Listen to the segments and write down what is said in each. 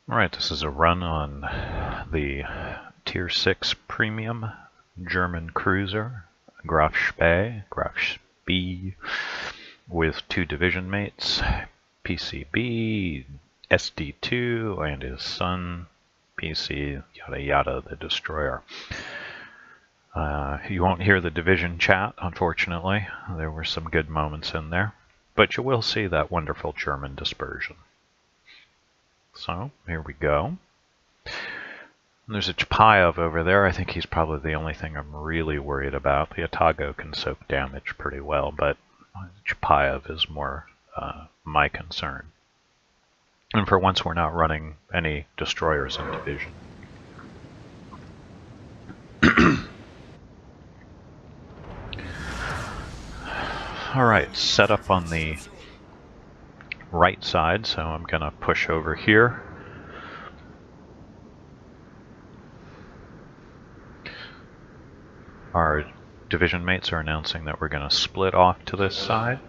Alright, this is a run on the Tier 6 Premium German Cruiser GRAF SPEE with 2 division mates, PCB, SD2, and his son, PC, yada yada, the destroyer. You won't hear the division chat, unfortunately. There were some good moments in there, but you will see that wonderful German dispersion. So, here we go. And there's a Chapayev over there. I think he's probably the only thing I'm really worried about. The Atago can soak damage pretty well, but Chapayev is more my concern. And for once, we're not running any destroyers in division. Alright, set up on the right side, so I'm going to push over here. Our division mates are announcing that we're going to split off to this side.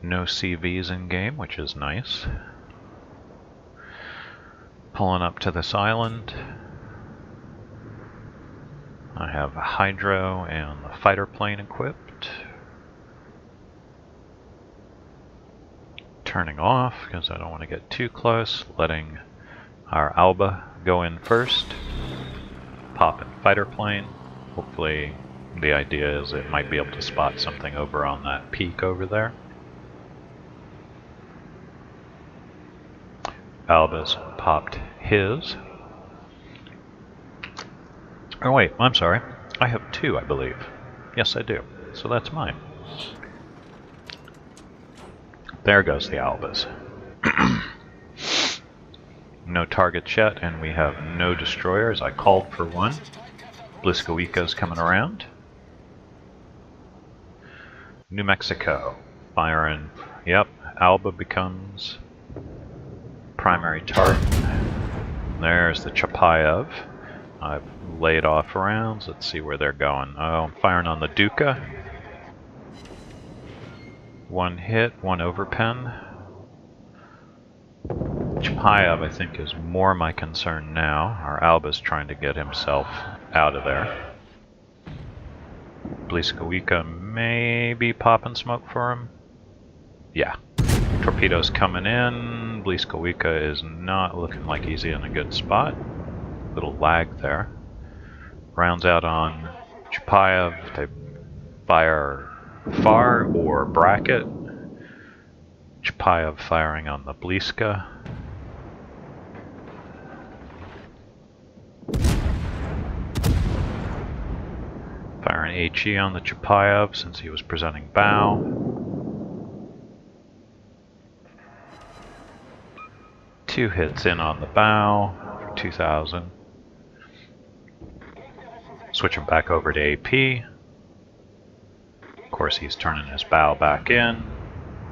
No CVs in game, which is nice. Pulling up to this island. I have a Hydro and the fighter plane equipped. Turning off because I don't want to get too close. Letting our Alba go in first. Popping fighter plane. Hopefully the idea is it might be able to spot something over on that peak over there. Alba's popped his. Oh wait, I'm sorry. I have 2, I believe. Yes, I do. So that's mine. There goes the Albas. No targets yet, and we have no destroyers. I called for one. Bliskowica's coming around. New Mexico. Firing. Yep, Alba becomes primary target. There's the Chapayev. I've laid off rounds. Let's see where they're going. Oh, I'm firing on the Duca. 1 hit, 1 overpen. Chapayev, I think, is more my concern now. Our Alba's trying to get himself out of there. Bliskowica may be popping smoke for him. Yeah. Torpedoes coming in. Bliskowica is not looking like he's in a good spot. Little lag there. Rounds out on Chapayev. They fire far or bracket. Chapayev firing on the Bliska. Firing HE on the Chapayev since he was presenting bow. 2 hits in on the bow for 2,000. Switching back over to AP. Of course, he's turning his bow back in.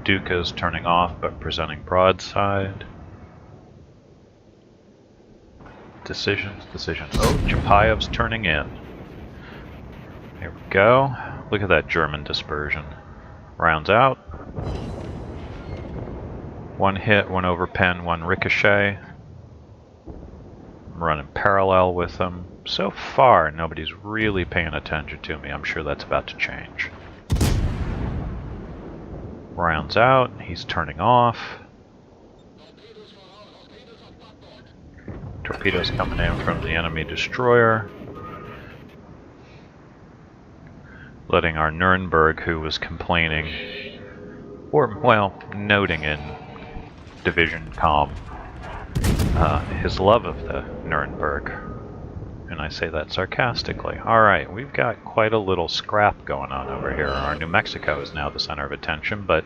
Duca's turning off but presenting broadside. Decision. Oh, Chapayev's turning in. Here we go. Look at that German dispersion. Rounds out. 1 hit, 1 overpen, 1 ricochet. I'm running parallel with them. So far, nobody's really paying attention to me. I'm sure that's about to change. Rounds out. He's turning off. Torpedoes coming in from the enemy destroyer. Letting our Nuremberg, who was complaining, or, well, noting in Division comm, his love of the Nuremberg. And I say that sarcastically. Alright, we've got quite a little scrap going on over here. Our New Mexico is now the center of attention, but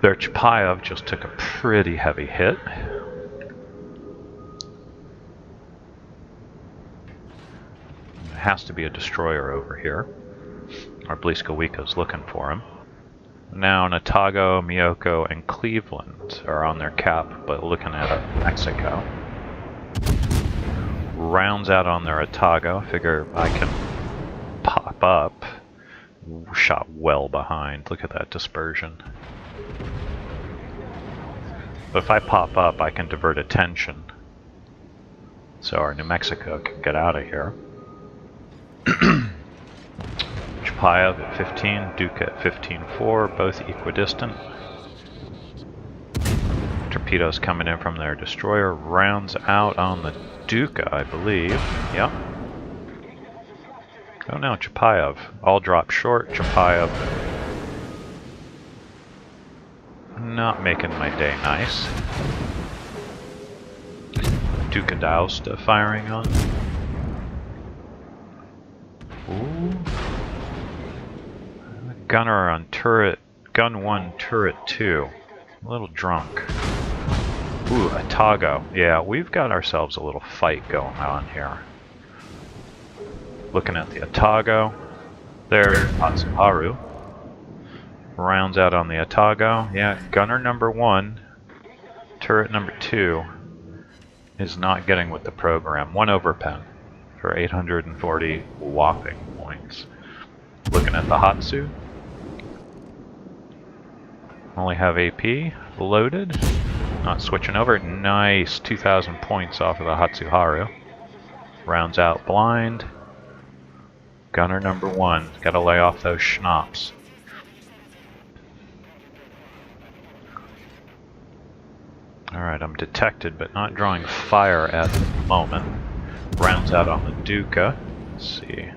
their Chapayev just took a pretty heavy hit. has to be a destroyer over here. Our Bliskowiko's looking for him. Now Natago, Miyoko, and Cleveland are on their cap, but looking at Mexico. Rounds out on their Otago. Figure I can pop up. Shot well behind. Look at that dispersion. But if I pop up, I can divert attention. So our New Mexico can get out of here. Chapayev at 15, Duke at 15-4, both equidistant. Torpedoes coming in from their destroyer. Rounds out on the Duca, I believe. Yep. Oh no, Chapayev. All drop short. Chapayev not making my day nice. Duca doused firing on. Ooh. Gunner on turret. Gun 1, turret 2. A little drunk. Ooh, Otago. Yeah, we've got ourselves a little fight going on here. Looking at the Otago. There's Atsuharu. Rounds out on the Otago. Yeah, gunner number 1, turret number 2 is not getting with the program. 1 overpen for 840 whopping points. Looking at the Hatsu. Only have AP loaded. Not switching over. Nice, 2,000 points off of the Hatsuharu. Rounds out blind. Gunner number 1. Gotta lay off those schnapps. Alright, I'm detected but not drawing fire at the moment. Rounds out on the Duca. Let's see.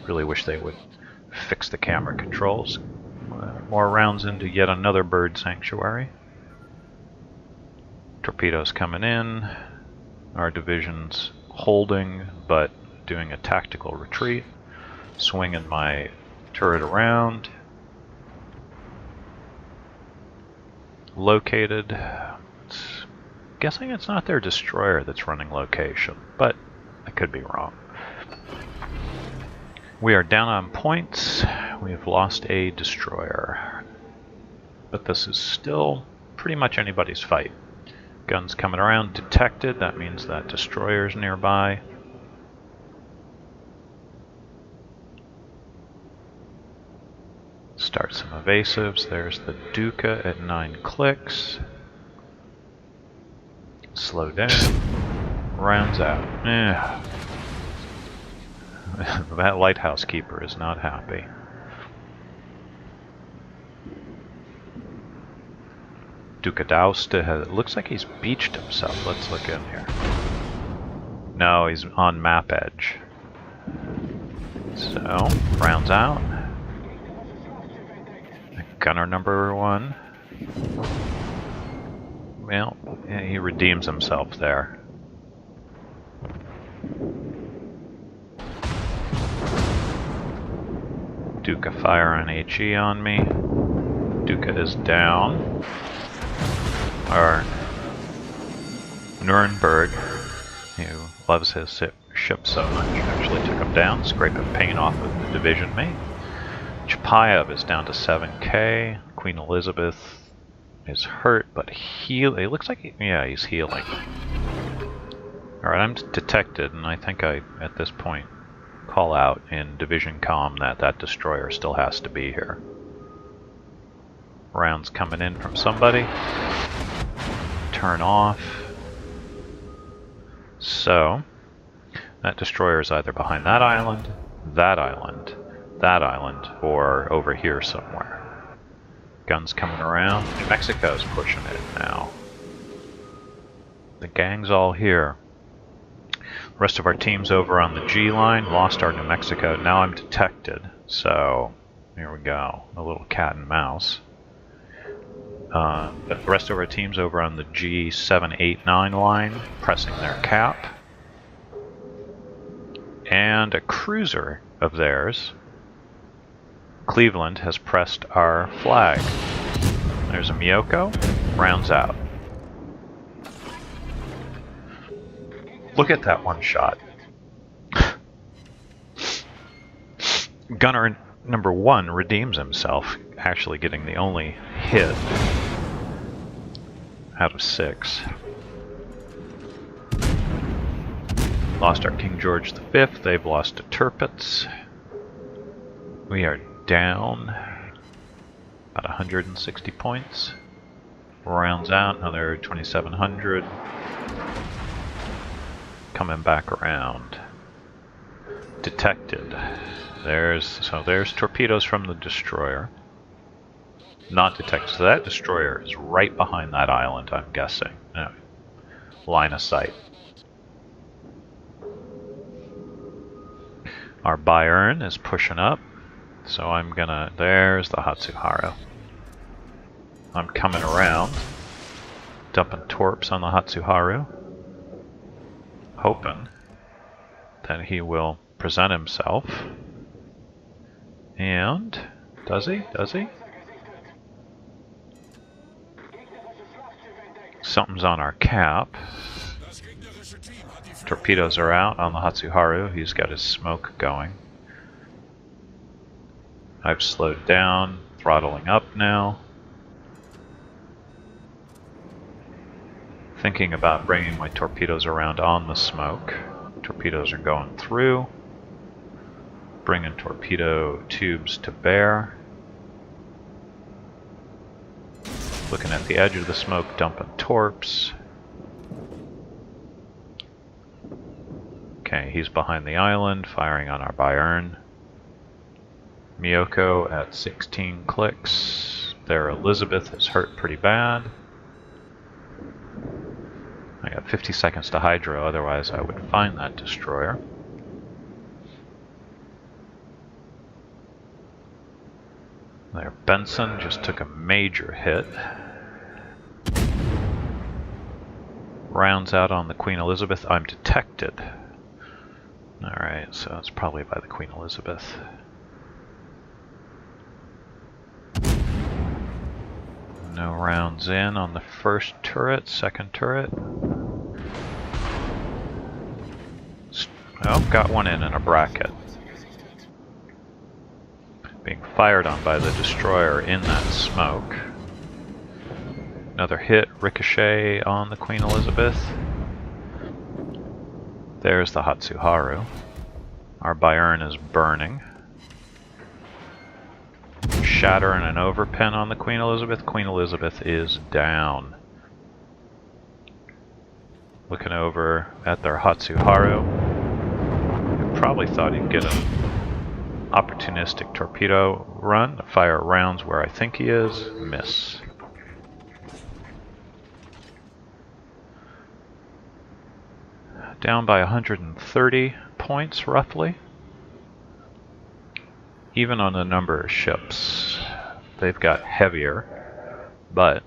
Really wish they would fix the camera controls. More rounds into yet another bird sanctuary. Torpedoes coming in. Our division's holding but doing a tactical retreat. Swinging my turret around. Located. Guessing it's not their destroyer that's running location, but I could be wrong. We are down on points. We have lost a destroyer. But this is still pretty much anybody's fight. Guns coming around, detected. That means that destroyer's nearby. Start some evasives. There's the Duca at 9 clicks. Slow down. Rounds out. That lighthouse keeper is not happy. Duca doused. It looks like he's beached himself. Let's look in here. No, he's on map edge. So, rounds out. Gunner number 1. Well, yeah, he redeems himself there. Duca firing HE on me. Duca is down. Our Nuremberg, who loves his ship so much, actually took him down, scraping paint off of the division mate. Chapayev is down to 7k. Queen Elizabeth is hurt, but it looks like he's healing. Alright, I'm detected, and I think I, at this point, call out in Division Comm that that destroyer still has to be here. Rounds coming in from somebody. Turn off. So, that destroyer is either behind that island, that island, that island, or over here somewhere. Guns coming around. New Mexico's pushing it now. The gang's all here. The rest of our team's over on the G line. Lost our New Mexico. Now I'm detected. So, here we go. A little cat and mouse. The rest of our team's over on the G789 line, pressing their cap. And a cruiser of theirs, Cleveland, has pressed our flag. There's a Miyoko, rounds out. Look at that one shot. Gunner number 1 redeems himself, actually getting the only hit out of 6. Lost our King George V. They've lost to Tirpitz. We are down about 160 points. Rounds out, another 2,700. Coming back around. Detected. There's torpedoes from the destroyer. Not detected. So that destroyer is right behind that island, I'm guessing. No. Line of sight. Our Bayern is pushing up. So I'm gonna... There's the Hatsuharu. I'm coming around. Dumping torps on the Hatsuharu. Hoping that he will present himself. And... Does he? Does he? Something's on our cap. Torpedoes are out on the Hatsuharu. He's got his smoke going. I've slowed down, throttling up now. Thinking about bringing my torpedoes around on the smoke. Torpedoes are going through. Bringing torpedo tubes to bear. Looking at the edge of the smoke, dumping torps. Okay, he's behind the island, firing on our Bayern. Miyoko at 16 clicks. Their Elizabeth is hurt pretty bad. I got 50 seconds to hydro, otherwise I would find that destroyer. There, Benson just took a major hit. Rounds out on the Queen Elizabeth. I'm detected. Alright, so it's probably by the Queen Elizabeth. No rounds in on the first turret, second turret. Oh, got one in a bracket. Being fired on by the destroyer in that smoke. Another hit, ricochet on the Queen Elizabeth. There's the Hatsuharu. Our Bayern is burning. Shatter and an overpen on the Queen Elizabeth. Queen Elizabeth is down. Looking over at their Hatsuharu. I probably thought he'd get an opportunistic torpedo run, fire rounds where I think he is. Miss. Down by 130 points, roughly. Even on the number of ships, they've got heavier, but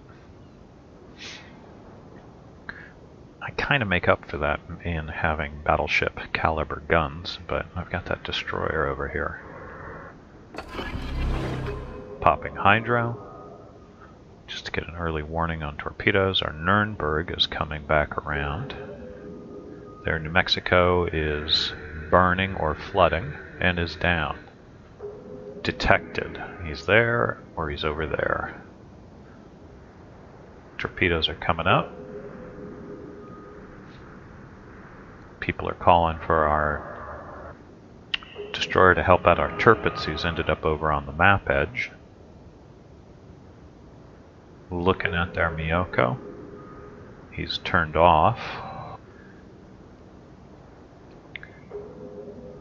I kind of make up for that in having battleship caliber guns, but I've got that destroyer over here. Popping hydro, just to get an early warning on torpedoes. Our Nuremberg is coming back around. Their New Mexico is burning or flooding and is down. Detected. He's there or he's over there. Torpedoes are coming up. People are calling for our destroyer to help out our Tirpitz, who's ended up over on the map edge. Looking at their Miyoko. He's turned off.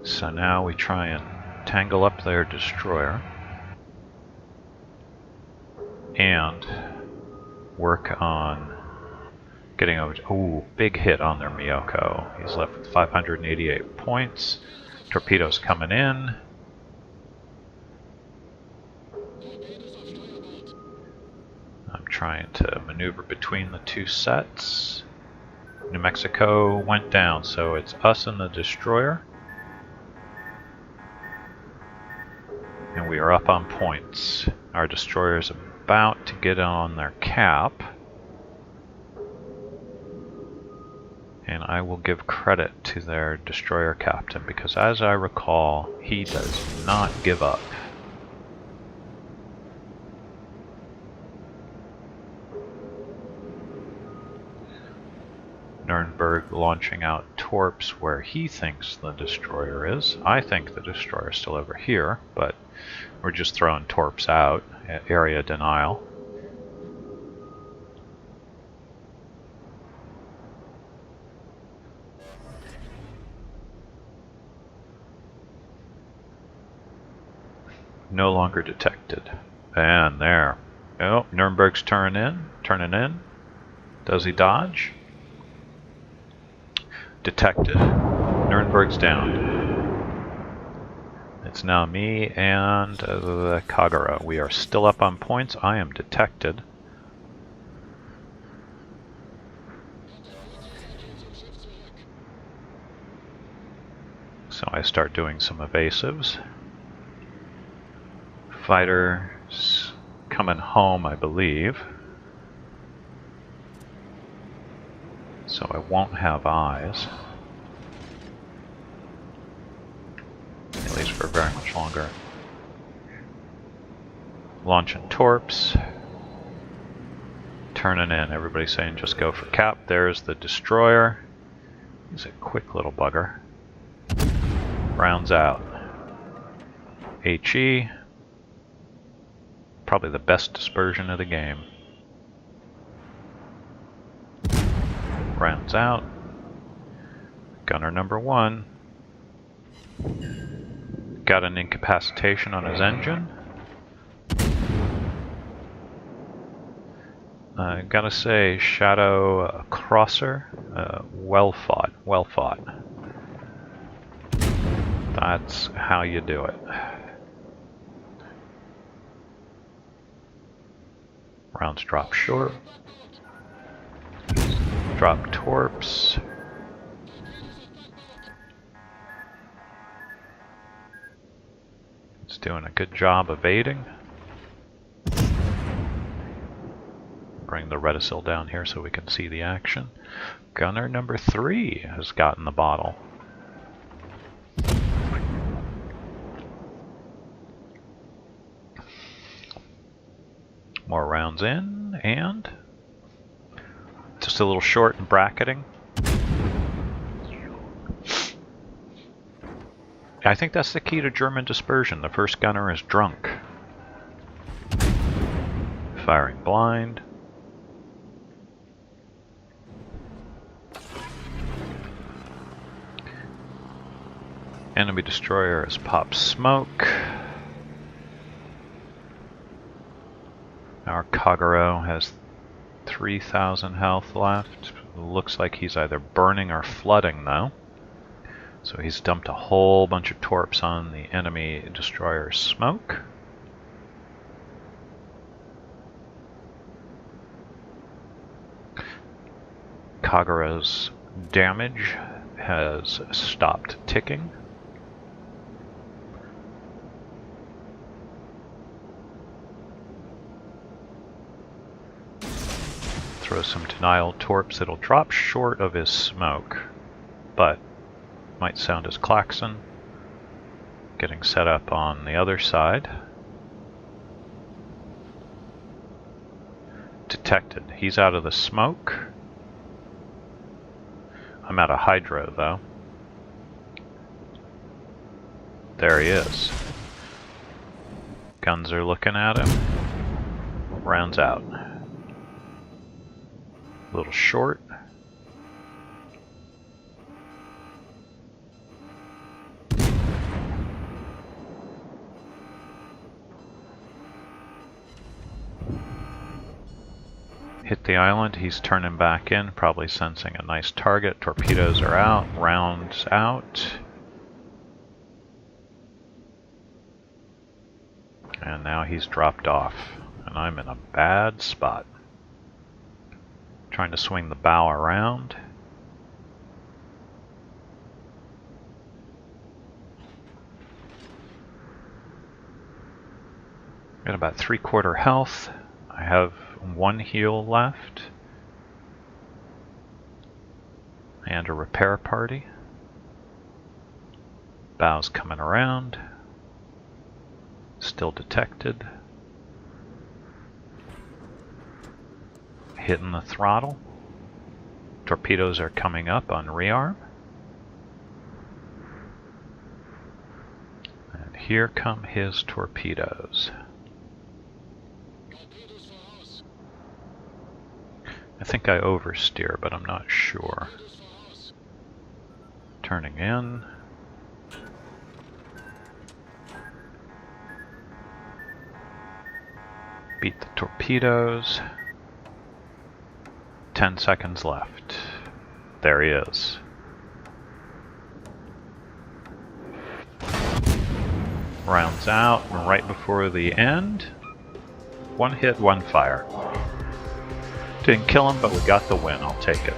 So now we try and tangle up their destroyer and work on getting over to, ooh, big hit on their Miyoko. He's left with 588 points. Torpedoes coming in. I'm trying to maneuver between the two sets. New Mexico went down, so it's us and the destroyer. And we are up on points. Our destroyer is about to get on their cap. And I will give credit to their destroyer captain, because as I recall, he does not give up. Nuremberg launching out torps where he thinks the destroyer is. I think the destroyer is still over here, but we're just throwing torps out at area denial. No longer detected. And there. Oh, Nuremberg's turning in. Does he dodge? Detected. Nuremberg's down. It's now me and the Kagura. We are still up on points. I am detected. So I start doing some evasives. Fighters coming home, I believe. So I won't have eyes. At least for very much longer. Launching torps. Turning in. Everybody's saying just go for cap. There's the destroyer. He's a quick little bugger. Rounds out. HE. Probably the best dispersion of the game. Rounds out. Gunner number 1. Got an incapacitation on his engine. Gotta say, Shadow Crosser, well fought, well fought. That's how you do it. Rounds drop short. Drop torps. It's doing a good job evading. Bring the Retisil down here so we can see the action. Gunner number 3 has gotten the bottle. More rounds in, and just a little short in bracketing. I think that's the key to German dispersion. The first gunner is drunk. Firing blind. Enemy destroyer has popped smoke. Our Kagura has 3,000 health left. Looks like he's either burning or flooding though. So he's dumped a whole bunch of torps on the enemy destroyer's smoke. Kagura's damage has stopped ticking. Throw some denial torps. It'll drop short of his smoke, but might sound his klaxon. Getting set up on the other side. Detected. He's out of the smoke. I'm out of hydro though. There he is. Guns are looking at him. Rounds out. A little short. Hit the island, he's turning back in, probably sensing a nice target. Torpedoes are out, rounds out. And now he's dropped off, and I'm in a bad spot. Trying to swing the bow around. Got about 3/4 health. I have 1 heal left. And and a repair party. Bow's coming around. Still detected. Hitting the throttle. Torpedoes are coming up on rearm. And here come his torpedoes. I think I oversteer, but I'm not sure. Turning in. Beat the torpedoes. 10 seconds left. There he is. Rounds out, and right before the end, one hit, one fire. Didn't kill him, but we got the win. I'll take it.